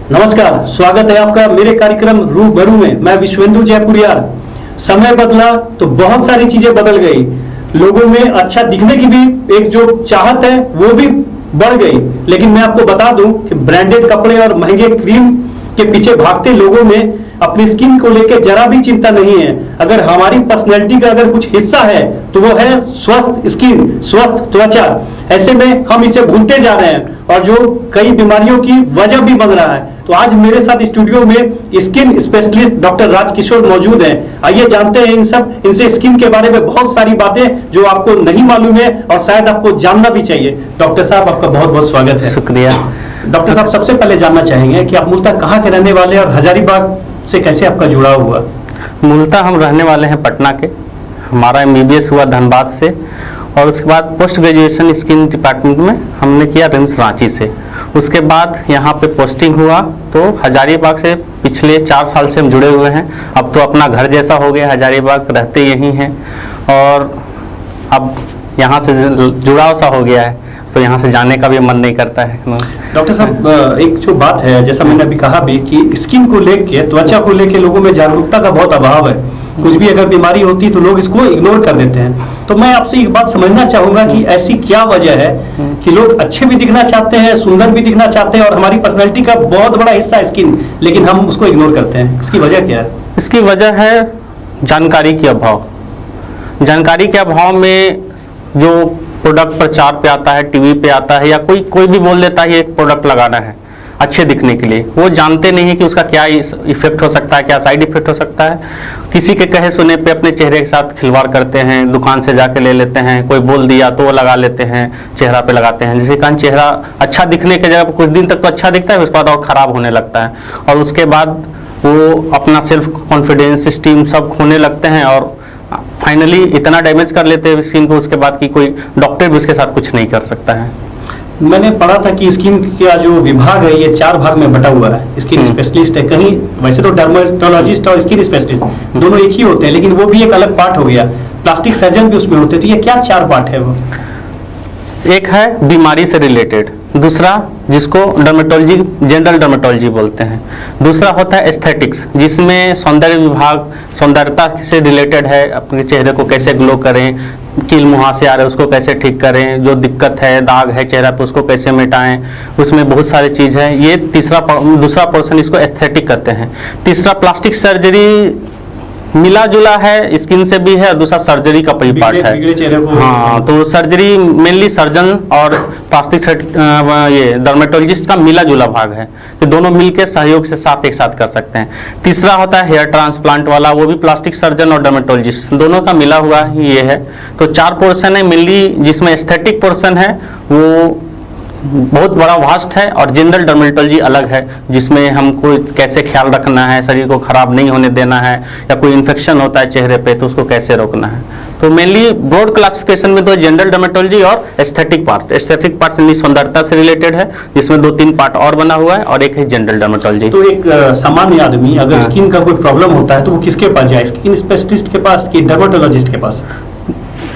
नमस्कार, स्वागत है आपका मेरे कार्यक्रम रूबरू में। मैं विश्वेंदु जयपुरियार। समय बदला तो बहुत सारी चीजें बदल गई। लोगों में अच्छा दिखने की भी एक जो चाहत है वो भी बढ़ गई। लेकिन मैं आपको बता दूं कि ब्रांडेड कपड़े और महंगे क्रीम के पीछे भागते लोगों में अपनी स्किन को लेकर जरा भी चिंता नहीं है। अगर हमारी पर्सनैलिटी का अगर कुछ हिस्सा है तो वो है स्वस्थ स्किन, स्वस्थ त्वचा। ऐसे में हम इसे भूलते जा रहे हैं और जो कई बीमारियों की वजह भी बन रहा है। तो आज मेरे साथ स्टूडियो में स्किन स्पेशलिस्ट डॉक्टर राजकिशोर मौजूद हैं। आइए जानते हैं इनसे स्किन के बारे में बहुत सारी बातें जो आपको नहीं मालूम है और शायद आपको जानना भी चाहिए। डॉक्टर साहब, आपका बहुत बहुत स्वागत है। शुक्रिया। डॉक्टर साहब, सबसे पहले जानना चाहेंगे कि आप मूलतः कहाँ के रहने वाले और हजारीबाग से कैसे आपका जुड़ाव हुआ? मूलतः हम रहने वाले हैं पटना के। हमारा MBBS हुआ धनबाद से और उसके बाद पोस्ट ग्रेजुएशन स्किन डिपार्टमेंट में हमने किया रिम्स रांची से। उसके बाद यहाँ पे पोस्टिंग हुआ तो हजारीबाग से पिछले 4 साल से हम जुड़े हुए हैं। अब तो अपना घर जैसा हो गया, हजारीबाग रहते यहीं हैं और अब यहाँ से जुड़ाव सा हो गया है, तो यहाँ से जाने का भी मन नहीं करता है। डॉक्टर साहब, एक जो बात है, जैसा मैंने अभी कहा भी कि स्किन को लेके, त्वचा को लेके लोगों में जागरूकता का बहुत अभाव है। कुछ भी अगर बीमारी होती तो लोग इसको इग्नोर कर देते हैं। तो मैं आपसे एक बात समझना चाहूंगा कि ऐसी क्या वजह है कि लोग अच्छे भी दिखना चाहते हैं, सुंदर भी दिखना चाहते हैं और हमारी पर्सनैलिटी का बहुत बड़ा हिस्सा है स्किन, लेकिन हम उसको इग्नोर करते हैं। इसकी वजह क्या है? इसकी वजह है जानकारी के अभाव। जानकारी के अभाव में जो प्रोडक्ट प्रचार पे आता है, टीवी पे आता है या कोई भी बोल देता है ये प्रोडक्ट लगाना है अच्छे दिखने के लिए, वो जानते नहीं है कि उसका क्या इफेक्ट हो सकता है, क्या साइड इफेक्ट हो सकता है। किसी के कहे सुने पे अपने चेहरे के साथ खिलवाड़ करते हैं, दुकान से जाके ले लेते हैं, कोई बोल दिया तो वो लगा लेते हैं, चेहरा पे लगाते हैं, जिसके कारण चेहरा अच्छा दिखने के जगह कुछ दिन तक तो अच्छा दिखता है, उसके बाद और खराब होने लगता है और उसके बाद वो अपना सेल्फ कॉन्फिडेंस, स्टीम सब खोने लगते हैं और फाइनली इतना डैमेज कर लेते हैं स्किन को उसके बाद कि कोई डॉक्टर भी उसके साथ कुछ नहीं कर सकता है। मैंने पढ़ा था कि स्किन का जो विभाग है ये 4 भाग में बटा हुआ है। स्किन स्पेशलिस्ट है, कहीं वैसे तो डर्मेटोलॉजिस्ट और स्किन स्पेशलिस्ट दोनों एक ही होते हैं, लेकिन वो भी एक अलग पार्ट हो गया। प्लास्टिक सर्जन भी उसमें होते हैं। तो ये क्या 4 पार्ट है? वो एक है बीमारी से रिलेटेड, दूसरा जिसको डर्मेटोलॉजी, जनरल डर्मेटोलॉजी बोलते हैं, दूसरा होता है एस्थेटिक्स जिसमें सौंदर्य विभाग, सौंदर्यता से रिलेटेड है, अपने चेहरे को कैसे ग्लो करें, कील मुहासे आ रहे हैं उसको कैसे ठीक करें, जो दिक्कत है, दाग है चेहरा पे उसको कैसे मिटाएं, उसमें बहुत सारी चीज़ है। ये दूसरा पोर्शन इसको एस्थेटिक कहते हैं। तीसरा प्लास्टिक सर्जरी मिला जुला है, स्किन से भी है, दूसरा सर्जरी का भी पार्ट है। हाँ, तो सर्जरी मेनली सर्जन और प्लास्टिक ये डर्मेटोलॉजिस्ट का मिला जुला भाग है कि दोनों मिलकर सहयोग से एक साथ कर सकते हैं। तीसरा होता है हेयर ट्रांसप्लांट वाला, वो भी प्लास्टिक सर्जन और डर्मेटोलॉजिस्ट दोनों का मिला हुआ ही ये है। तो 4 पोर्शन है मेनली, जिसमें एस्थेटिक पोर्शन है वो बहुत बड़ा वास्ट है और जनरल डर्मेटोलॉजी अलग है, जिसमें हमको कैसे ख्याल रखना है, शरीर को खराब नहीं होने देना है, या कोई इन्फेक्शन होता है चेहरे पे तो उसको कैसे रोकना है। तो मेनली ब्रॉड क्लासिफिकेशन में 2 जनरल डर्मेटोलॉजी और एस्थेटिक पार्ट। एस्थेटिक पार्ट सौंदर्यता से रिलेटेड है जिसमें 2-3 पार्ट और बना हुआ है और एक है जनरल डर्मेटोलॉजी। तो एक सामान्य आदमी अगर स्किन का कोई प्रॉब्लम होता है तो वो किसके पास जाए? स्किन स्पेशलिस्ट के पास कि डर्मेटोलॉजिस्ट के पास?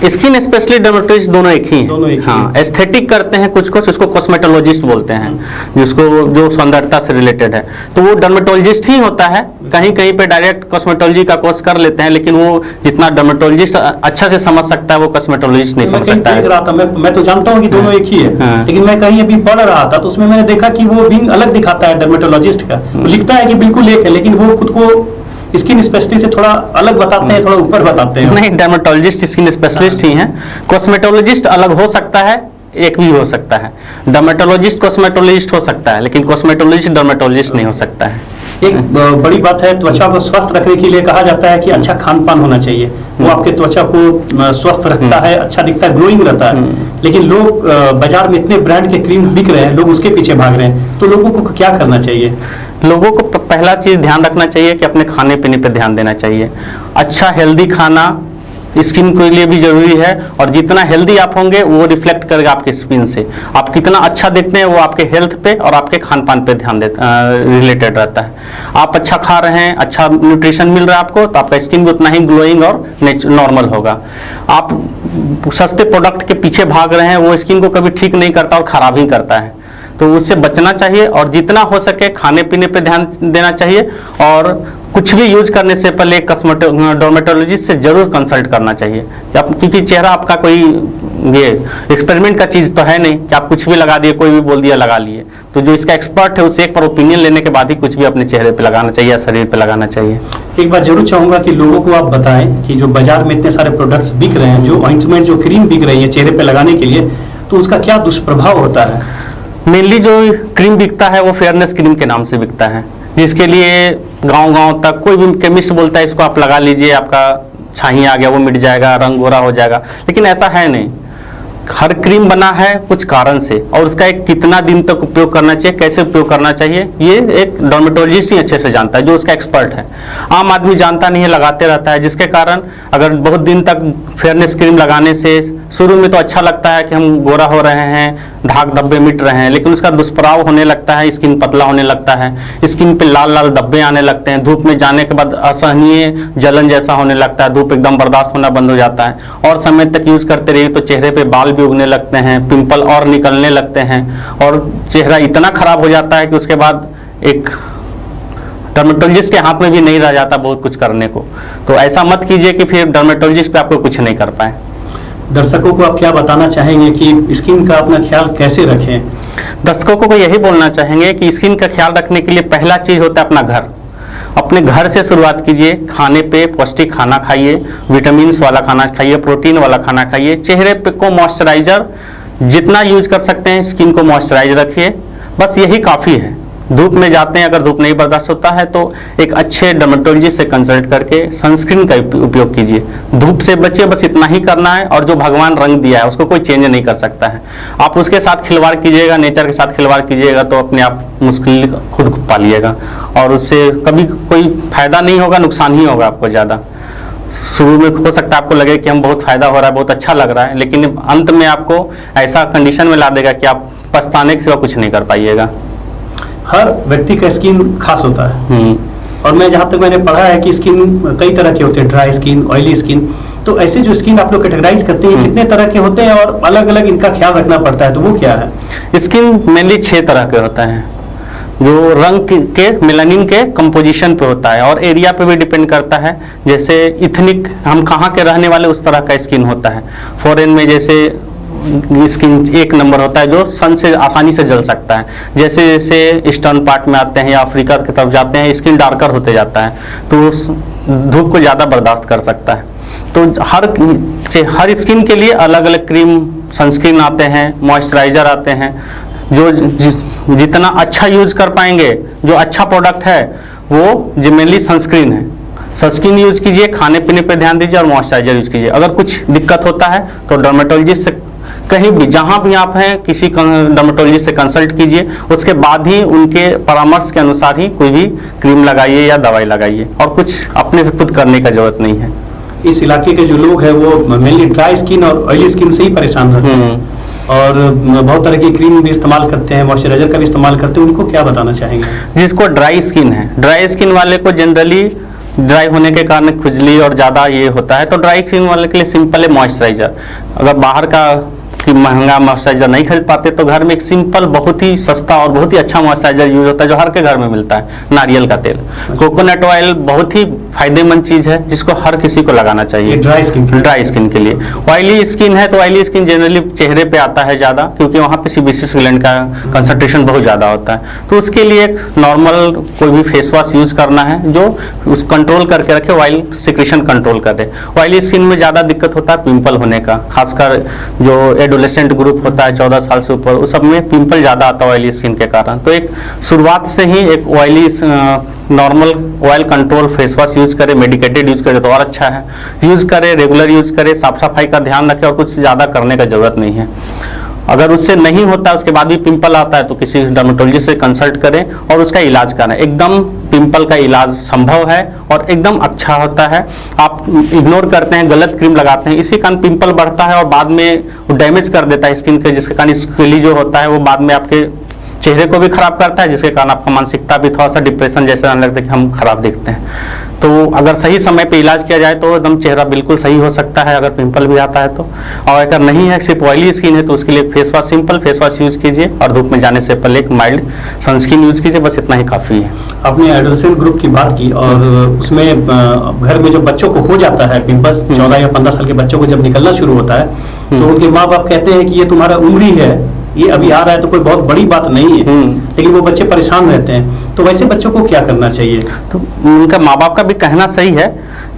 स्किन स्पेशलिस्ट डर्मेटोलॉजिस्ट दोनों एक ही हैं। हाँ, एस्थेटिक करते हैं कुछ उसको कॉस्मेटोलॉजिस्ट बोलते हैं, जिसको जो सौंदर्यता से रिलेटेड है तो वो डर्मेटोलॉजिस्ट ही होता है। कहीं कहीं पे डायरेक्ट कॉस्मेटोलॉजी का कोर्स कर लेते हैं, लेकिन वो जितना डर्मेटोलॉजिस्ट अच्छा से समझ सकता है वो कॉस्मेटोलॉजिस्ट नहीं समझ सकता है। मैं तो जानता हूँ कि दोनों एक ही है, लेकिन मैं कहीं अभी पढ़ रहा था तो उसमें मैंने देखा कि वो भी अलग दिखाता है डर्मेटोलॉजिस्ट का। लिखता है कि बिल्कुल एक है, लेकिन वो खुद को स्किन स्पेशलिस्ट से थोड़ा अलग बताते हैं, थोड़ा ऊपर बताते हैं। नहीं, डर्मेटोलॉजिस्ट स्किन स्पेशलिस्ट ही हैं। कॉस्मेटोलॉजिस्ट अलग हो सकता है, एक भी हो सकता है। डर्मेटोलॉजिस्ट कॉस्मेटोलॉजिस्ट हो सकता है, लेकिन कॉस्मेटोलॉजिस्ट डर्मेटोलॉजिस्ट नहीं हो सकता है। एक बड़ी बात है, त्वचा को स्वस्थ रखने के लिए कहा जाता है कि अच्छा खान पान होना चाहिए। वो आपके त्वचा को स्वस्थ रखता है, अच्छा दिखता है, ग्लोइंग रहता है। लेकिन लोग बाजार में इतने ब्रांड के क्रीम बिक रहे हैं, लोग उसके पीछे भाग रहे हैं। तो लोगों को क्या करना चाहिए? लोगों को पहला चीज ध्यान रखना चाहिए कि अपने खाने पीने पे ध्यान देना चाहिए। अच्छा हेल्दी खाना स्किन के लिए भी जरूरी है और जितना हेल्दी आप होंगे वो रिफ्लेक्ट करेगा आपके स्किन से। आप कितना अच्छा देखते हैं वो आपके हेल्थ पे और आपके खान पान पे ध्यान रिलेटेड रहता है। आप अच्छा खा रहे हैं, अच्छा न्यूट्रिशन मिल रहा है आपको, तो आपका स्किन भी उतना ही ग्लोइंग और नॉर्मल होगा। आप सस्ते प्रोडक्ट के पीछे भाग रहे हैं, वो स्किन को कभी ठीक नहीं करता और खराब ही करता है। तो उससे बचना चाहिए और जितना हो सके खाने पीने पे ध्यान देना चाहिए, और कुछ भी यूज करने से पहले डर्मेटोलॉजिस्ट से जरूर कंसल्ट करना चाहिए। क्योंकि चेहरा आपका कोई ये एक्सपेरिमेंट का चीज़ तो है नहीं कि आप कुछ भी लगा दिए, कोई भी बोल दिया लगा लिए। तो जो इसका एक्सपर्ट है उससे एक बार ओपिनियन लेने के बाद ही कुछ भी अपने चेहरे पे लगाना चाहिए या शरीर पे लगाना चाहिए। एक बात जरूर चाहूंगा कि लोगों को आप बताएं कि जो बाजार में इतने सारे प्रोडक्ट्स बिक रहे हैं, जो ऑइंटमेंट, जो क्रीम बिक रही है चेहरे पे लगाने के लिए, तो उसका क्या दुष्प्रभाव होता है? मेनली जो क्रीम बिकता है वो फेयरनेस क्रीम के नाम से बिकता है, जिसके लिए गांव-गांव तक कोई भी केमिस्ट बोलता है इसको आप लगा लीजिए, आपका छाई आ गया, वो मिट जाएगा, रंग गोरा हो जाएगा। लेकिन ऐसा है नहीं। हर क्रीम बना है कुछ कारण से, और उसका एक कितना दिन तक उपयोग करना चाहिए, कैसे उपयोग करना चाहिए, ये एक डर्मेटोलॉजिस्ट ही अच्छे से जानता है, जो उसका एक्सपर्ट है। आम आदमी जानता नहीं है, लगाते रहता है, जिसके कारण अगर बहुत दिन तक फेयरनेस क्रीम लगाने से शुरू में तो अच्छा लगता है कि हम गोरा हो रहे हैं, दाग धब्बे मिट रहे हैं, लेकिन उसका दुष्प्रभाव होने लगता है, स्किन पतला होने लगता है, स्किन पे लाल लाल धब्बे आने लगते हैं, धूप में जाने के बाद असहनीय जलन जैसा होने लगता है, धूप एकदम बर्दाश्त होना बंद हो जाता है, और समय तक यूज करते रहिए तो चेहरे पे बाल भी उगने लगते हैं, पिंपल और निकलने लगते हैं, और चेहरा इतना खराब हो जाता है कि उसके बाद एक डर्मेटोलॉजिस्ट के हाथ में भी नहीं रह जाता बहुत कुछ करने को। तो ऐसा मत कीजिए कि फिर डर्मेटोलॉजिस्ट पे आपको कुछ नहीं कर पाए। दर्शकों को आप क्या बताना चाहेंगे कि स्किन का अपना ख्याल कैसे रखें? दर्शकों को यही बोलना चाहेंगे कि स्किन का ख्याल रखने के लिए पहला चीज होता है अपना घर। अपने घर से शुरुआत कीजिए, खाने पे पौष्टिक खाना खाइए, विटामिन वाला खाना खाइए, प्रोटीन वाला खाना खाइए, चेहरे पे को मॉइस्चराइजर जितना यूज कर सकते हैं स्किन को मॉइस्चराइज रखिए, बस यही काफ़ी है। धूप में जाते हैं, अगर धूप नहीं बर्दाश्त होता है तो एक अच्छे डर्मेटोलॉजिस्ट से कंसल्ट करके सनस्क्रीन का उपयोग कीजिए। धूप से बचिए, बस इतना ही करना है, और जो भगवान रंग दिया है उसको कोई चेंज नहीं कर सकता है। आप उसके साथ खिलवाड़ कीजिएगा, नेचर के साथ खिलवाड़ कीजिएगा तो अपने आप मुश्किल खुद पालिएगा, और उससे कभी कोई फायदा नहीं होगा, नुकसान ही होगा आपको ज़्यादा। शुरू में हो सकता है आपको लगे कि हम बहुत फायदा हो रहा है, बहुत अच्छा लग रहा है, लेकिन अंत में आपको ऐसा कंडीशन में ला देगा कि आप पछताने के सिवा कुछ नहीं कर पाइएगा। हर व्यक्ति का स्किन खास होता है, और मैं जहाँ तक मैंने पढ़ा है कि स्किन कई तरह के होते हैं, ड्राई स्किन, ऑयली स्किन। तो ऐसे जो स्किन आप लोग कैटेगराइज करते हैं कितने तरह के होते हैं और अलग अलग इनका ख्याल रखना पड़ता है, तो वो क्या है? स्किन मेनली 6 तरह के होता है, जो रंग के मेलानिन के कंपोजिशन पे होता है, और एरिया पे भी डिपेंड करता है। जैसे इथनिक, हम कहाँ के रहने वाले उस तरह का स्किन होता है। फॉरेन में जैसे स्किन 1 नंबर होता है जो सन से आसानी से जल सकता है। जैसे जैसे ईस्टर्न पार्ट में आते हैं या अफ्रीका की तरफ जाते हैं, स्किन डार्कर होते जाता है, तो धूप को ज़्यादा बर्दाश्त कर सकता है। तो हर स्किन के लिए अलग अलग क्रीम, सनस्क्रीन आते हैं, मॉइस्चराइजर आते हैं। जो जितना अच्छा यूज कर पाएंगे, जो अच्छा प्रोडक्ट है वो मेनली सनस्क्रीन है। सनस्क्रीन यूज कीजिए, खाने पीने पे ध्यान दीजिए, और मॉइस्चराइजर यूज कीजिए। अगर कुछ दिक्कत होता है तो डर्मेटोलॉजिस्ट से कहीं भी, जहाँ भी आप हैं, किसी डर्मेटोलॉजिस्ट से कंसल्ट कीजिए, उसके बाद ही उनके परामर्श के अनुसार ही कोई भी क्रीम लगाइए या दवाई लगाइए, और कुछ अपने से खुद करने का जरूरत नहीं है। इस इलाके के जो लोग हैं वो मेनली ड्राई स्किन और ऑयली स्किन से ही परेशान रहते हैं, और बहुत तरह की क्रीम भी इस्तेमाल करते हैं, मॉइस्चराइजर का भी इस्तेमाल करते हैं, उनको क्या बताना चाहेंगे? जिसको ड्राई स्किन है, ड्राई स्किन वाले को जनरली ड्राई होने के कारण खुजली और ज़्यादा ये होता है, तो ड्राई स्किन वाले के लिए सिंपल है मॉइस्चराइजर। अगर बाहर का कि महंगा मॉइस्चराइजर नहीं खरीद पाते तो घर में एक सिंपल, बहुत ही सस्ता और बहुत ही अच्छा मॉइस्चराइजर यूज होता है जो हर के घर में मिलता है, नारियल का तेल। कोकोनट ऑयल बहुत ही फायदेमंद चीज है जिसको हर किसी को लगाना चाहिए ड्राई स्किन के लिए। ऑयली स्किन है तो ऑयली स्किन जनरली चेहरे पे आता है ज़्यादा, क्योंकि वहाँ पे सीबेसियस ग्लैंड का कंसंट्रेशन बहुत ज़्यादा होता है। तो उसके लिए एक नॉर्मल कोई भी फेस वॉश यूज करना है जो उस कंट्रोल करके रखे, ऑयल सिक्रेशन कंट्रोल करे। ऑयली स्किन में ज़्यादा दिक्कत होता है पिंपल होने का, खासकर जो एडोलेसेंट ग्रुप होता है 14 साल से ऊपर, उस सब में पिंपल ज़्यादा आता है ऑयली स्किन के कारण। तो एक शुरुआत से ही एक oily normal oil control face wash use करें, मेडिकेटेड यूज करें तो और अच्छा है। यूज करें, रेगुलर यूज करें, साफ सफाई का ध्यान रखें, और कुछ ज़्यादा करने का जरूरत नहीं है। अगर उससे नहीं होता, उसके बाद भी पिंपल आता है, तो किसी डर्मेटोलॉजिस्ट से कंसल्ट करें और उसका इलाज करें। एकदम पिंपल का इलाज संभव है और एकदम अच्छा होता है। आप इग्नोर करते हैं, गलत क्रीम लगाते हैं, इसी कारण पिंपल बढ़ता है और बाद में डैमेज कर देता है स्किन के, जिसके कारण स्किली जो होता है वो बाद में आपके चेहरे को भी खराब करता है, जिसके कारण आपका मानसिकता भी थोड़ा सा डिप्रेशन जैसा आने लगता है कि हम खराब दिखते हैं। तो अगर सही समय पे इलाज किया जाए तो एकदम चेहरा बिल्कुल सही हो सकता है, अगर पिंपल भी आता है तो। और अगर नहीं है, सिर्फ ऑयली स्किन है, तो उसके लिए face wash, simple face wash use कीजिए और धूप में जाने से पहले एक माइल्ड सनस्क्रीन यूज कीजिए, बस इतना ही काफ़ी है। आपने एडोलेसेंट ग्रुप की बात की और उसमें घर में जो बच्चों को हो जाता है पिंपल्स, 14 या 15 साल के बच्चों को जब निकलना शुरू होता है तो उनके माँ बाप कहते हैं कि ये तुम्हारा उम्र ही है, ये अभी आ रहा है तो कोई बहुत बड़ी बात नहीं है, लेकिन वो बच्चे परेशान रहते हैं। तो वैसे बच्चों को क्या करना चाहिए? तो उनका माँ बाप का भी कहना सही है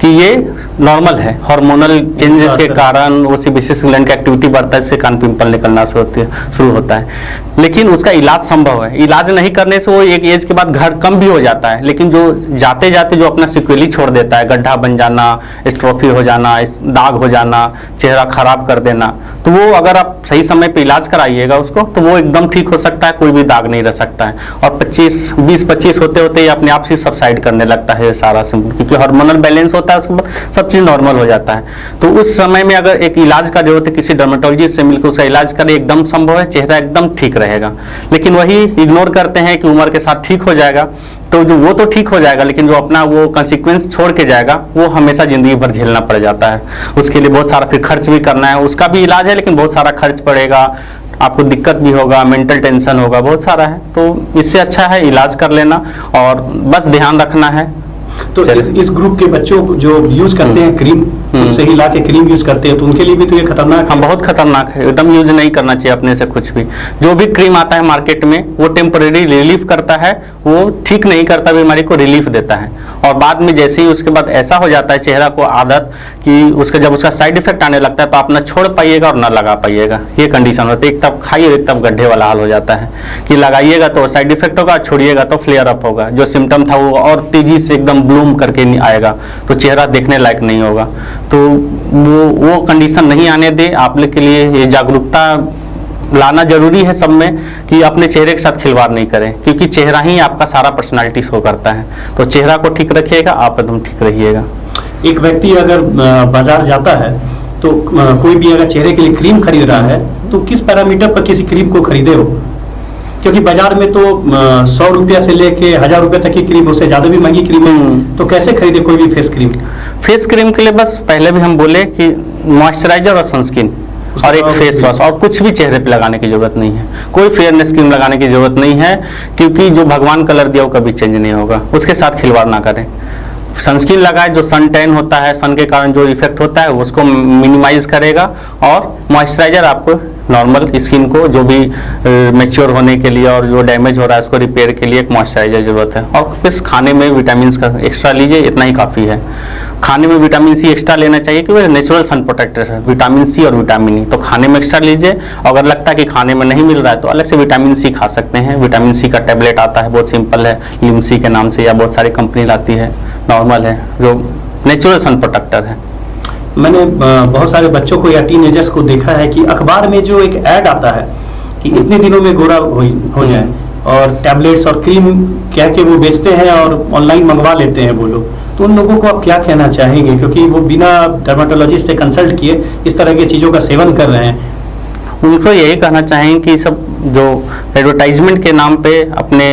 कि ये नॉर्मल है, हार्मोनल चेंजेस के कारण वो सीबेसियस ग्लैंड की एक्टिविटी बढ़ता है, इससे कान पिंपल निकलना शुरू होता है। लेकिन उसका इलाज संभव है। इलाज नहीं करने से वो एक एज के बाद घर कम भी हो जाता है, लेकिन जो जाते जाते जो अपना सिक्वेली छोड़ देता है, गड्ढा बन जाना, स्ट्रोफी हो जाना, दाग हो जाना, चेहरा खराब कर देना, तो वो अगर आप सही समय पे इलाज कराइएगा उसको तो वो एकदम ठीक हो सकता है, कोई भी दाग नहीं रह सकता है। और 20-25 होते होते ही अपने आप से सबसाइड करने लगता है सारा सिम्टम, क्योंकि हार्मोनल बैलेंस होता है, उसके बाद सब चीज़ नॉर्मल हो जाता है। तो उस समय में अगर एक इलाज का जरूरत है, किसी डर्मेटोलॉजिस्ट से मिलकर उसका इलाज करें, एकदम संभव है, चेहरा एकदम ठीक रहेगा। लेकिन वही इग्नोर करते हैं कि उम्र के साथ ठीक हो जाएगा, तो जो वो तो ठीक हो जाएगा, लेकिन जो अपना वो कंसिक्वेंस छोड़ के जाएगा वो हमेशा जिंदगी भर झेलना पड़ जाता है। उसके लिए बहुत सारा फिर खर्च भी करना है, उसका भी इलाज है लेकिन बहुत सारा खर्च पड़ेगा, आपको दिक्कत भी होगा, मेंटल टेंशन होगा, बहुत सारा है। तो इससे अच्छा है इलाज कर लेना और बस ध्यान रखना है। तो इस ग्रुप के बच्चों को जो यूज करते हैं क्रीम, उनसे ही ला के क्रीम यूज करते हैं, तो उनके लिए भी तो ये खतरनाक है। बहुत खतरनाक है, एकदम यूज नहीं करना चाहिए अपने से कुछ भी। जो भी क्रीम आता है मार्केट में वो टेम्परेरी रिलीफ करता है, वो ठीक नहीं करता, बीमारी को रिलीफ देता है। और बाद में जैसे ही उसके बाद ऐसा हो जाता है चेहरा को आदत कि उसका जब उसका साइड इफेक्ट आने लगता है तो आप ना छोड़ पाइएगा और ना लगा पाइएगा, ये कंडीशन होती है। एक तब खाइए, एक तब गड्ढे वाला हाल हो जाता है कि लगाइएगा तो साइड इफेक्ट होगा, छोड़िएगा तो फ्लेयर अप होगा, जो सिम्टम था वो और तेजी से एकदम ब्लूम करके नहीं आएगा, तो चेहरा देखने लायक नहीं होगा। तो वो कंडीशन नहीं आने दे। आप लोग के लिए ये जागरूकता लाना जरूरी है सब में कि अपने चेहरे के साथ खिलवाड़ नहीं करें, क्योंकि चेहरा ही आपका सारा पर्सनालिटी शो करता है। तो चेहरा को ठीक रखिएगा, आप एकदम ठीक रहिएगा। एक व्यक्ति अगर बाजार जाता है तो कोई भी अगर चेहरे के लिए क्रीम खरीद रहा है तो किस पैरामीटर पर किसी क्रीम को खरीदे हो? क्योंकि बाजार में तो 100 रुपया से लेके 1000 रुपये तक की क्रीम, उससे ज्यादा भी महंगी क्रीम है, तो कैसे खरीदे कोई भी फेस क्रीम? फेस क्रीम के लिए बस पहले भी हम बोले कि मॉइस्चराइजर और सनस्क्रीन और एक फेस वॉश, और कुछ भी चेहरे पे लगाने की जरूरत नहीं है, कोई फेयरनेस क्रीम लगाने की जरूरत नहीं है, क्योंकि जो भगवान कलर दिया वो कभी चेंज नहीं होगा, उसके साथ खिलवाड़ ना करें। सनस्क्रीन लगाए, जो सन टैन होता है, सन के कारण जो इफेक्ट होता है उसको मिनिमाइज करेगा, और मॉइस्चराइजर आपको नॉर्मल स्किन को जो भी मैच्योर होने के लिए और जो डैमेज हो रहा है उसको रिपेयर के लिए एक मॉइस्चराइजर जरूरत है। और बस खाने में विटामिन का एक्स्ट्रा लीजिए, इतना ही काफ़ी है। खाने में विटामिन सी एक्स्ट्रा लेना चाहिए क्योंकि नेचुरल सन प्रोटेक्टर है, विटामिन सी और विटामिन ई, तो खाने में एक्स्ट्रा लीजिए। अगर लगता है कि खाने में नहीं मिल रहा है तो अलग से विटामिन सी खा सकते हैं। विटामिन सी का टैबलेट आता है, बहुत सिंपल है, लिमसी के नाम से, या बहुत सारी कंपनी लाती है, नॉर्मल है, जो नेचुरल सन प्रोटेक्टर है। मैंने बहुत सारे बच्चों को या टीनेजर्स को देखा है कि अखबार में जो एक ऐड आता है कि इतने दिनों में गोरा हो जाए, और टैबलेट्स और क्रीम कह के वो बेचते हैं और ऑनलाइन मंगवा लेते हैं वो लोग, तो उन लोगों को आप क्या कहना चाहेंगे, क्योंकि वो बिना डर्मेटोलॉजिस्ट से कंसल्ट किए इस तरह की चीज़ों का सेवन कर रहे हैं? उनको यही कहना चाहेंगे कि सब जो एडवर्टाइजमेंट के नाम पे अपने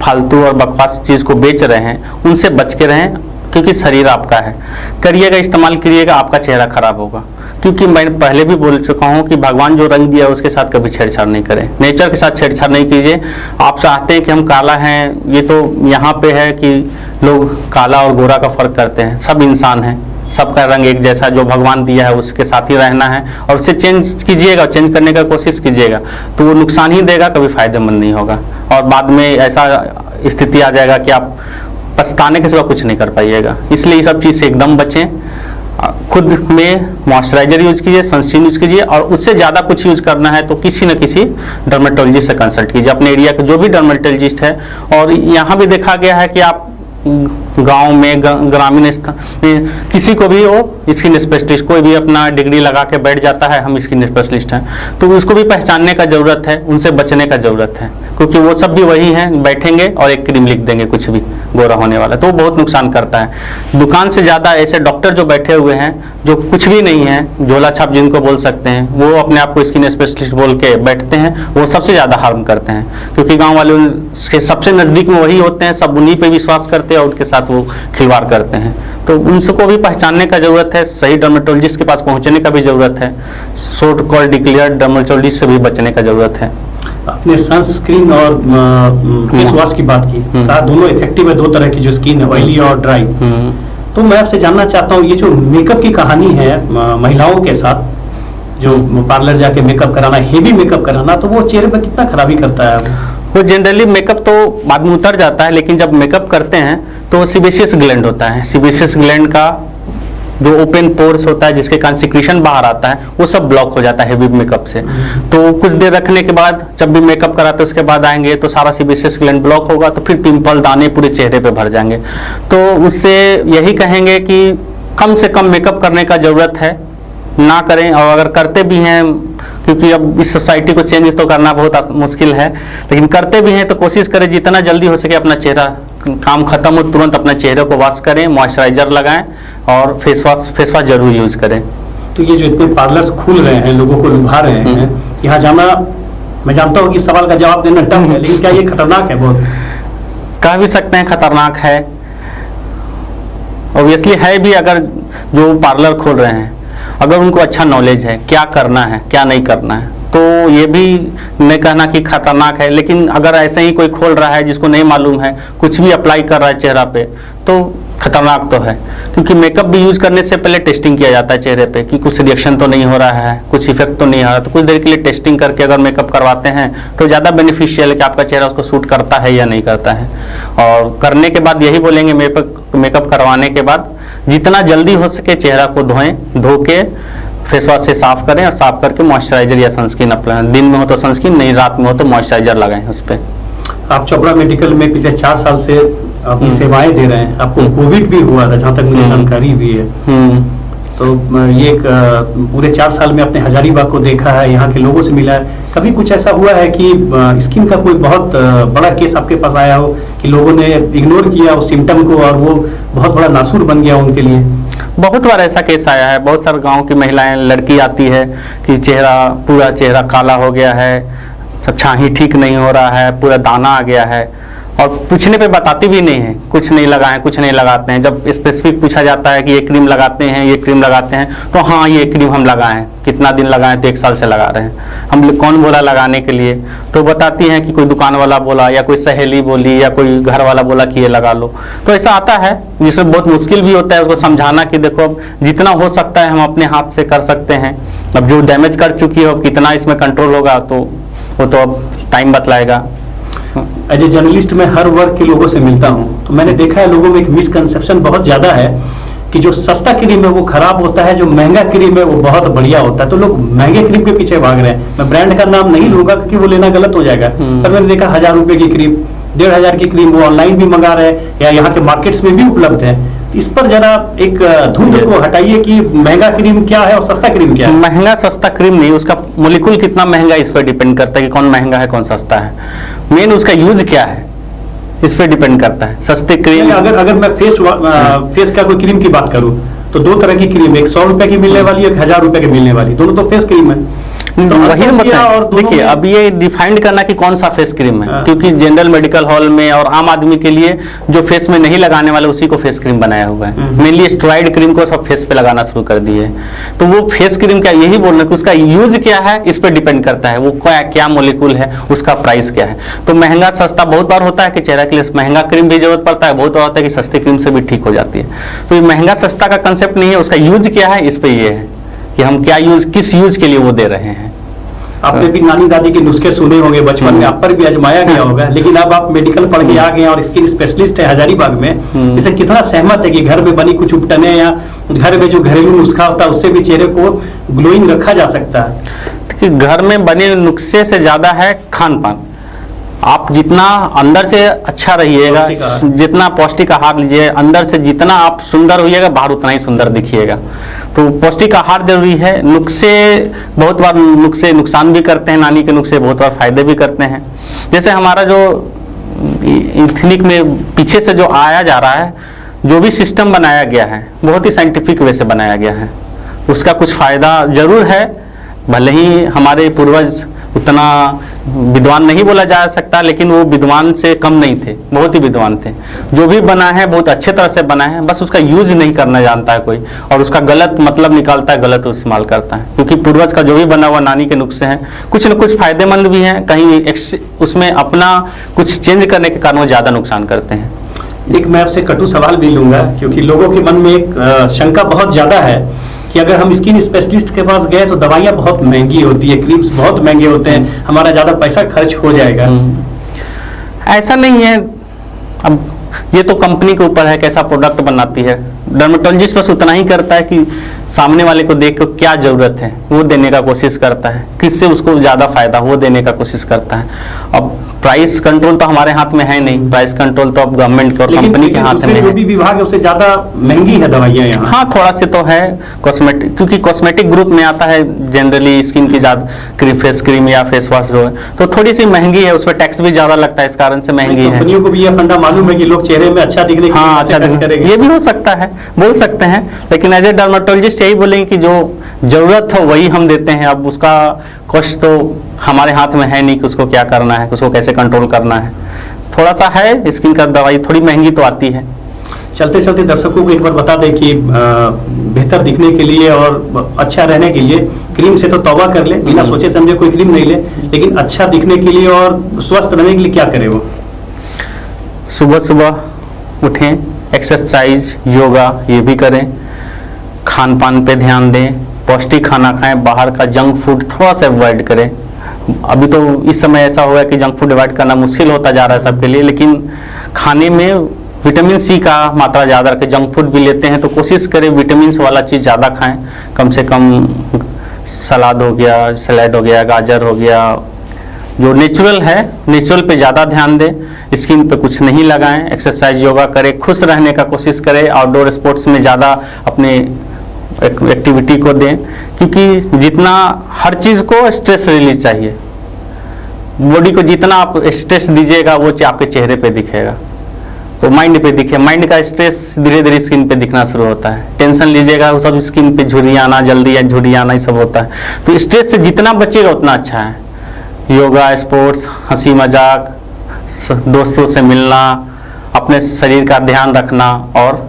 फालतू और बकवास चीज़ को बेच रहे हैं उनसे बच के रहें, क्योंकि शरीर आपका है, करिएगा, इस्तेमाल करिएगा, आपका चेहरा खराब होगा। क्योंकि मैं पहले भी बोल चुका हूँ कि भगवान जो रंग दिया उसके साथ कभी छेड़छाड़ नहीं करें, नेचर के साथ छेड़छाड़ नहीं कीजिए। आप चाहते हैं कि हम काला हैं, ये तो यहाँ पे है कि लोग काला और गोरा का फर्क करते हैं, सब इंसान हैं, सबका रंग एक जैसा जो भगवान दिया है उसके साथ ही रहना है, और उसे चेंज कीजिएगा, चेंज करने का कोशिश कीजिएगा तो वो नुकसान ही देगा, कभी फायदेमंद नहीं होगा। और बाद में ऐसा स्थिति आ जाएगा कि आप पछताने के सिवा कुछ नहीं कर पाइएगा। इसलिए ये सब चीज़ से एकदम बचें। खुद में मॉइस्चराइजर यूज कीजिए, सनस्क्रीन यूज कीजिए, और उससे ज़्यादा कुछ यूज करना है तो किसी न किसी डर्मेटोलॉजिस्ट से कंसल्ट कीजिए, अपने एरिया के जो भी डर्मेटोलॉजिस्ट है। और यहाँ भी देखा गया है कि आप गांव में, ग्रामीण स्थान में किसी को भी हो स्किन स्पेशलिस्ट, कोई भी अपना डिग्री लगा के बैठ जाता है हम स्किन स्पेशलिस्ट हैं, तो उसको भी पहचानने का ज़रूरत है, उनसे बचने का ज़रूरत है, क्योंकि वो सब भी वही हैं, बैठेंगे और एक क्रीम लिख देंगे कुछ भी, गोरा होने वाला, तो वो बहुत नुकसान करता है। दुकान से ज़्यादा ऐसे डॉक्टर जो बैठे हुए हैं जो कुछ भी नहीं है, झोला छाप जिनको बोल सकते हैं, वो अपने आप को स्किन स्पेशलिस्ट बोल के बैठते हैं, वो सबसे ज़्यादा हार्म करते हैं, क्योंकि गांव वाले उनके सबसे नज़दीक में वही होते हैं, सब उन्हीं पे विश्वास करते हैं और उनके साथ वो खिलवाड़ करते हैं। तो उनको भी पहचानने का ज़रूरत है, सही डर्मेटोलॉजिस्ट के पास पहुँचने का भी ज़रूरत है, सो कॉल्ड डिक्लेयर्ड डर्मेटोलॉजिस्ट से भी बचने का ज़रूरत है। आपने सनस्क्रीन और फेस वॉश की बात की, कहा दोनों इफेक्टिव है, दो तरह की जो स्किन है, ऑयली और ड्राई। तो मैं आपसे जानना चाहता हूँ, ये जो मेकअप की कहानी है महिलाओं के साथ, जो पार्लर जाके मेकअप कराना, हेवी मेकअप कराना, तो वो चेहरे पर कितना खराबी करता है? वो जनरली मेकअप तो बाद में उतर जाता है, लेकिन जब मेकअप करते हैं तो सीबेशियस ग्लैंड होता है, सीबेशियस ग्लैंड का जो ओपन पोर्स होता है जिसके कारण सिक्रीशन बाहर आता है, वो सब ब्लॉक हो जाता है हेवी मेकअप से। तो कुछ देर रखने के बाद जब भी मेकअप कराते हैं उसके बाद आएंगे तो सारा सीबेशियस ग्लैंड ब्लॉक होगा, तो फिर पिंपल दाने पूरे चेहरे पे भर जाएंगे। तो उससे यही कहेंगे कि कम से कम मेकअप करने का ज़रूरत है, ना करें। और अगर करते भी हैं, क्योंकि अब इस सोसाइटी को चेंज तो करना बहुत मुश्किल है, लेकिन करते भी हैं तो कोशिश करें जितना जल्दी हो सके अपना चेहरा काम खत्म हो तुरंत अपने चेहरे को वॉश करें, मॉइस्चराइजर लगाएं और फेस वॉश जरूर यूज करें। तो ये जो इतने पार्लर्स खुल रहे हैं, लोगों को लुभा रहे हैं, यहाँ जाना, मैं जानता हूँ कि सवाल का जवाब देना टफ है, लेकिन क्या ये खतरनाक है? बहुत कह भी सकते हैं खतरनाक है, ऑब्वियसली है भी। अगर जो पार्लर खोल रहे हैं, अगर उनको अच्छा नॉलेज है क्या करना है क्या नहीं करना है, तो ये भी नहीं कहना कि खतरनाक है। लेकिन अगर ऐसे ही कोई खोल रहा है जिसको नहीं मालूम है, कुछ भी अप्लाई कर रहा है चेहरा पे, तो खतरनाक तो है। क्योंकि मेकअप भी यूज करने से पहले टेस्टिंग किया जाता है चेहरे पे कि कुछ रिएक्शन तो नहीं हो रहा है, कुछ इफेक्ट तो नहीं आ रहा। तो कुछ देर के लिए टेस्टिंग करके अगर मेकअप करवाते हैं तो ज़्यादा बेनिफिशियल है कि आपका चेहरा उसको सूट करता है या नहीं करता है। और करने के बाद यही बोलेंगे, मेकअप करवाने के बाद जितना जल्दी हो सके चेहरा को धोएं, धो के फेस वॉश से साफ करें और साफ करके मॉइस्चराइजर या सनस्क्रीन अप्लाई, दिन में हो तो सनस्क्रीन, नहीं रात में हो तो मॉइस्चराइजर लगाएं उस पर। आप चोपड़ा मेडिकल में पिछले 4 साल से अपनी सेवाएं दे रहे हैं, आपको कोविड भी हुआ था जहाँ तक मुझे जानकारी भी है। तो ये एक पूरे 4 साल में अपने हजारीबाग को देखा है, यहाँ के लोगों से मिला है, कभी कुछ ऐसा हुआ है कि स्किन का कोई बहुत बड़ा केस आपके पास आया हो कि लोगों ने इग्नोर किया उस सिम्टम को और वो बहुत बड़ा नासूर बन गया उनके लिए? बहुत बार ऐसा केस आया है। बहुत सारे गांव की महिलाएं, लड़की आती है कि पूरा चेहरा काला हो गया है, छाही ठीक नहीं हो रहा है, पूरा दाना आ गया है, और पूछने पे बताती भी नहीं है, कुछ नहीं लगाएं, कुछ नहीं लगाते हैं। जब स्पेसिफिक पूछा जाता है कि ये क्रीम लगाते हैं, ये क्रीम लगाते हैं, तो हाँ ये क्रीम हम लगाएं, कितना दिन लगाएं, तो 1 साल से लगा रहे हैं। हम कौन बोला लगाने के लिए? तो बताती हैं कि कोई दुकान वाला बोला, या कोई सहेली बोली, या कोई घर वाला बोला कि ये लगा लो। तो ऐसा आता है जिसमें बहुत मुश्किल भी होता है उसको समझाना कि देखो अब जितना हो सकता है हम अपने हाथ से कर सकते हैं। अब जो डैमेज कर चुकी हो कितना इसमें कंट्रोल होगा तो वो तो अब टाइम बतलाएगा। एज ए जर्नलिस्ट मैं हर वर्ग के लोगों से मिलता हूँ, तो मैंने देखा है लोगों में एक मिसकंसेप्शन बहुत ज्यादा है कि जो सस्ता क्रीम है वो खराब होता है, जो महंगा क्रीम है वो बहुत बढ़िया होता है। तो लोग महंगे क्रीम के पीछे भाग रहे हैं। मैं ब्रांड का नाम नहीं लूंगा क्योंकि वो लेना गलत हो जाएगा, पर मैंने देखा 1000 रुपए की क्रीम, 1500 की क्रीम वो ऑनलाइन भी मंगा रहे हैं या यहाँ के मार्केट्स में भी उपलब्ध है। इस पर जरा एक धुंध को हटाइए कि महंगा क्रीम क्या है और सस्ता क्रीम क्या है। महंगा सस्ता क्रीम नहीं, उसका मोलिक्यूल कितना महंगा इस पर डिपेंड करता है कि कौन महंगा है कौन सस्ता है। मेन उसका यूज क्या है इस पर डिपेंड करता है। सस्ते क्रीम, अगर मैं फेस का कोई क्रीम की बात करूं तो 2 तरह की क्रीम, एक 100 रुपए की मिलने वाली, एक 1000 रुपए की मिलने वाली, दोनों तो फेस क्रीम है। तो वही देखिए, अब ये डिफाइंड करना कि कौन सा फेस क्रीम है, क्योंकि जनरल मेडिकल हॉल में और आम आदमी के लिए जो फेस में नहीं लगाने वाले उसी को फेस क्रीम बनाया हुआ है। मेनली स्टेरॉइड क्रीम को सब फेस पे लगाना शुरू कर दिए। तो वो फेस क्रीम का यही बोलना कि उसका यूज क्या है इस पर डिपेंड करता है, वो क्या मोलिक्यूल है, उसका प्राइस क्या है। तो महंगा सस्ता बहुत बार होता है कि चेहरा के लिए महंगा क्रीम भी जरूरत पड़ता है, बहुत बार होता है कि सस्ती क्रीम से भी ठीक हो जाती है। तो ये महंगा सस्ता का कंसेप्ट नहीं है, उसका यूज क्या है इस पे ये है कि हम क्या यूज, किस यूज के लिए वो दे रहे हैं। आपने भी नानी दादी के नुस्खे सुने होंगे बचपन में, आप पर भी आजमाया गया होगा, लेकिन अब आप मेडिकल पढ़ के आ गए और स्किन स्पेशलिस्ट है हजारीबाग में। इसे कितना सहमत है कि घर में बनी कुछ उपटने या घर में जो घरेलू नुस्खा होता है उससे भी चेहरे को ग्लोइंग रखा जा सकता है? घर में बने नुस्खे से ज्यादा है खान पान। आप जितना अंदर से अच्छा रहिएगा, जितना पौष्टिक आहार लीजिए, अंदर से जितना आप सुंदर होइएगा बाहर उतना ही सुंदर दिखिएगा। तो पौष्टिक आहार जरूरी है। नुस्खे बहुत बार नुस्खे नुकसान भी करते हैं, नानी के नुस्खे बहुत बार फायदे भी करते हैं। जैसे हमारा जो इथनिक में पीछे से जो आया जा रहा है, जो भी सिस्टम बनाया गया है बहुत ही साइंटिफिक वे से बनाया गया है। उसका कुछ फ़ायदा जरूर है, भले ही हमारे पूर्वज उतना विद्वान नहीं बोला जा सकता, लेकिन वो विद्वान से कम नहीं थे, बहुत ही विद्वान थे। जो भी बना है बहुत अच्छे तरह से बना है, बस उसका यूज नहीं करना जानता है कोई, और उसका गलत मतलब निकालता है, गलत इस्तेमाल करता है। क्योंकि पूर्वज का जो भी बना हुआ नानी के नुस्खे हैं, कुछ न कुछ फायदेमंद भी हैं, कहीं उसमें अपना कुछ चेंज करने के कारण वो ज़्यादा नुकसान करते हैं। एक मैं आपसे कटु सवाल भी लूंगा, क्योंकि लोगों के मन में एक शंका बहुत ज्यादा है कि अगर हम स्किन स्पेशलिस्ट के पास गए तो दवाइयाँ बहुत महंगी होती है, क्रीम्स बहुत महंगे होते हैं, हमारा ज़्यादा पैसा खर्च हो जाएगा। ऐसा नहीं है, अब ये तो कंपनी के ऊपर है कैसा प्रोडक्ट बनाती है। डर्मेटोलॉजिस्ट बस उतना ही करता है कि सामने वाले को देख कर क्या ज़रूरत है वो देने का कोशिश करता है, किससे उसको ज़्यादा फायदा वो देने का कोशिश करता है। अब प्राइस कंट्रोल तो हमारे हाथ में है नहीं, प्राइस कंट्रोल तो अब गवर्नमेंट और कंपनी के हाथ में है। जो भी विभाग है उससे ज़्यादा महंगी है दवाइयाँ यहाँ। हाँ, थोड़ा से तो है कॉस्मेटिक, क्योंकि कॉस्मेटिक ग्रुप में आता है जनरली स्किन की ज़्यादा फेस क्रीम या फेस वॉश जो है, तो थोड़ी सी महंगी है, उस पर टैक्स भी ज़्यादा लगता है, इस कारण से महंगी है। कंपनियों को भी यह फंडा मालूम है कि लोग चेहरे में अच्छा दिखने के लिए अच्छा करेंगे। ये भी हो सकता है, बोल सकते हैं, लेकिन एज ए डर्मेटोलॉजिस्ट यही बोलेंगे कि जो जरूरत हो वही हम देते हैं। अब उसका कॉस्ट तो हमारे हाथ में है नहीं कि उसको क्या करना है, उसको कैसे कंट्रोल करना है। थोड़ा सा है स्किन का दवाई थोड़ी महंगी तो आती है। चलते चलते दर्शकों को एक बार बता दें कि बेहतर दिखने के लिए और अच्छा रहने के लिए क्रीम से तो तौबा कर ले, बिना सोचे समझे कोई क्रीम नहीं ले, लेकिन अच्छा दिखने के लिए और स्वस्थ रहने के लिए क्या करे वो? सुबह सुबह उठें, एक्सरसाइज, योगा ये भी करें, खान पान पे ध्यान दें, पौष्टिक खाना खाएं, बाहर का जंक फूड थोड़ा सा अवॉइड करें। अभी तो इस समय ऐसा हुआ है कि जंक फूड अवॉइड करना मुश्किल होता जा रहा है सबके लिए, लेकिन खाने में विटामिन सी का मात्रा ज़्यादा रखें। जंक फूड भी लेते हैं तो कोशिश करें विटामिन वाला चीज़ ज़्यादा खाएं, कम से कम सलाद हो गया, सलाद हो गया, गाजर हो गया, जो नेचुरल है नेचुरल पे ज़्यादा ध्यान दें, स्किन पे कुछ नहीं लगाएं, एक्सरसाइज योगा करें, खुश रहने का कोशिश करें, आउटडोर स्पोर्ट्स में ज़्यादा अपने एक्टिविटी को दें, क्योंकि जितना हर चीज़ को स्ट्रेस रिलीज चाहिए, बॉडी को जितना आप स्ट्रेस दीजिएगा वो आपके चेहरे पे दिखेगा, तो माइंड पे दिखे, माइंड का स्ट्रेस धीरे धीरे स्किन पे दिखना शुरू होता है। टेंशन लीजिएगा वो सब स्किन पे झुर्री आना, जल्दी या झुर्री आना, ये सब होता है। तो स्ट्रेस से जितना बचेगा उतना अच्छा है। योगा, स्पोर्ट्स, हंसी मजाक, दोस्तों से मिलना, अपने शरीर का ध्यान रखना और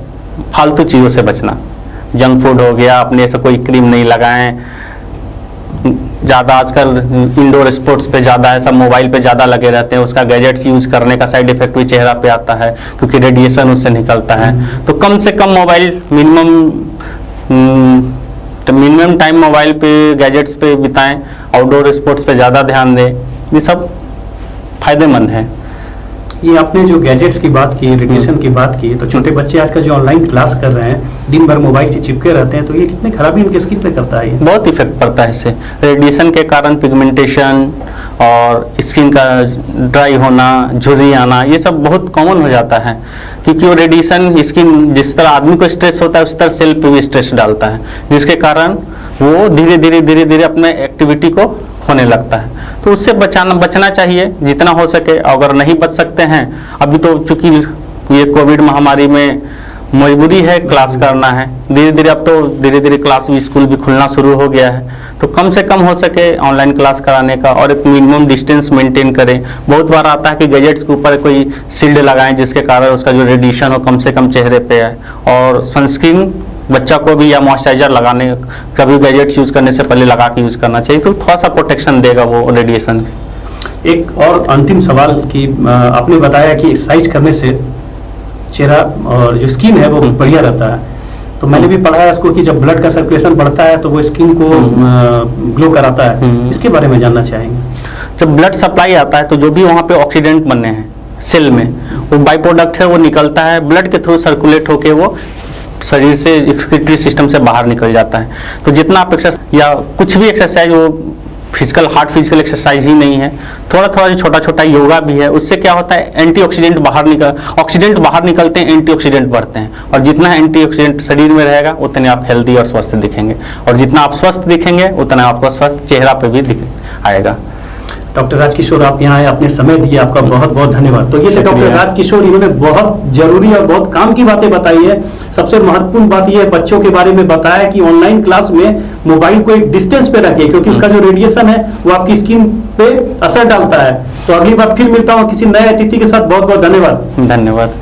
फालतू चीज़ों से बचना। जंक फूड हो गया, अपने से कोई क्रीम नहीं लगाएं, ज़्यादा आजकल इंडोर स्पोर्ट्स पे ज़्यादा है, सब मोबाइल पे ज़्यादा लगे रहते हैं, उसका गैजेट्स यूज करने का साइड इफेक्ट भी चेहरा पे आता है क्योंकि रेडिएशन उससे निकलता है। तो कम से कम मोबाइल मिनिमम टाइम मोबाइल पे, गैजेट्स पे बिताएं, आउटडोर स्पोर्ट्स पे ज़्यादा ध्यान दें, ये सब फायदेमंद है। ये आपने जो गैजेट्स की बात की, रेडिएशन की बात की, तो छोटे बच्चे आजकल जो ऑनलाइन क्लास कर रहे हैं, दिन भर मोबाइल से चिपके रहते हैं, तो ये कितनी खराबी उनके स्किन पे करता है? ये बहुत इफेक्ट पड़ता है इससे। रेडिएशन के कारण पिगमेंटेशन और स्किन का ड्राई होना, झुर्री आना, ये सब बहुत कॉमन हो जाता है, क्योंकि वो रेडिएशन स्किन जिस तरह आदमी को स्ट्रेस होता है उस तरह सेल पे भी स्ट्रेस डालता है, जिसके कारण वो धीरे धीरे अपने एक्टिविटी को होने लगता है। तो उससे बचना चाहिए जितना हो सके। अगर नहीं बच सकते हैं, अभी तो चूंकि ये कोविड महामारी में मजबूरी है क्लास करना है, अब तो धीरे धीरे क्लास भी, स्कूल भी खुलना शुरू हो गया है, तो कम से कम हो सके ऑनलाइन क्लास कराने का और एक मिनिमम डिस्टेंस मेंटेन करें। बहुत बार आता है कि गैजेट्स के ऊपर कोई शील्ड लगाएं जिसके कारण उसका जो रेडिएशन हो कम से कम चेहरे पे आए, और सनस्क्रीन बच्चा को भी या मॉइस्चराइजर लगाने, कभी गैजेट्स यूज करने से पहले लगा के यूज करना चाहिए, तो थोड़ा सा प्रोटेक्शन देगा वो रेडिएशन। एक और अंतिम सवाल कि आपने बताया कि एक्सरसाइज करने से चेहरा और जो स्किन है वो बढ़िया रहता है, तो मैंने भी पढ़ा है इसको कि जब ब्लड का सर्कुलेशन बढ़ता है तो वो स्किन को ग्लो कराता है, इसके बारे में जानना चाहेंगे। जब ब्लड सप्लाई आता है तो जो भी वहाँ पे ऑक्सीडेंट बनने हैं सेल में, वो बाई प्रोडक्ट है, वो निकलता है ब्लड के थ्रू, सर्कुलेट होके वो शरीर से एक्सक्रीटरी सिस्टम से बाहर निकल जाता है। तो जितना आप एक्सरसाइज या कुछ भी एक्सरसाइज, वो फिजिकल हार्ड फिजिकल एक्सरसाइज ही नहीं है, थोड़ा जो छोटा छोटा योगा भी है, उससे क्या होता है एंटीऑक्सीडेंट ऑक्सीडेंट बाहर निकलते हैं, एंटीऑक्सीडेंट बढ़ते हैं, और जितना एंटीऑक्सीडेंट शरीर में रहेगा उतने आप हेल्दी और स्वस्थ दिखेंगे, और जितना आप स्वस्थ दिखेंगे उतना आपका स्वस्थ चेहरा पे भी आएगा। डॉक्टर राजकिशोर, आप यहाँ आए, अपने समय दिए, आपका बहुत बहुत धन्यवाद। तो ये थे डॉक्टर शुक्रिया। राजकिशोर, इन्होंने बहुत जरूरी और बहुत काम की बातें बताई है। सबसे महत्वपूर्ण बात यह है, बच्चों के बारे में बताया कि ऑनलाइन क्लास में मोबाइल को एक डिस्टेंस पे रखें, क्योंकि उसका जो रेडिएशन है वो आपकी स्किन पे असर डालता है। तो अगली बार फिर मिलता हूँ किसी नए अतिथि के साथ। बहुत बहुत धन्यवाद। धन्यवाद।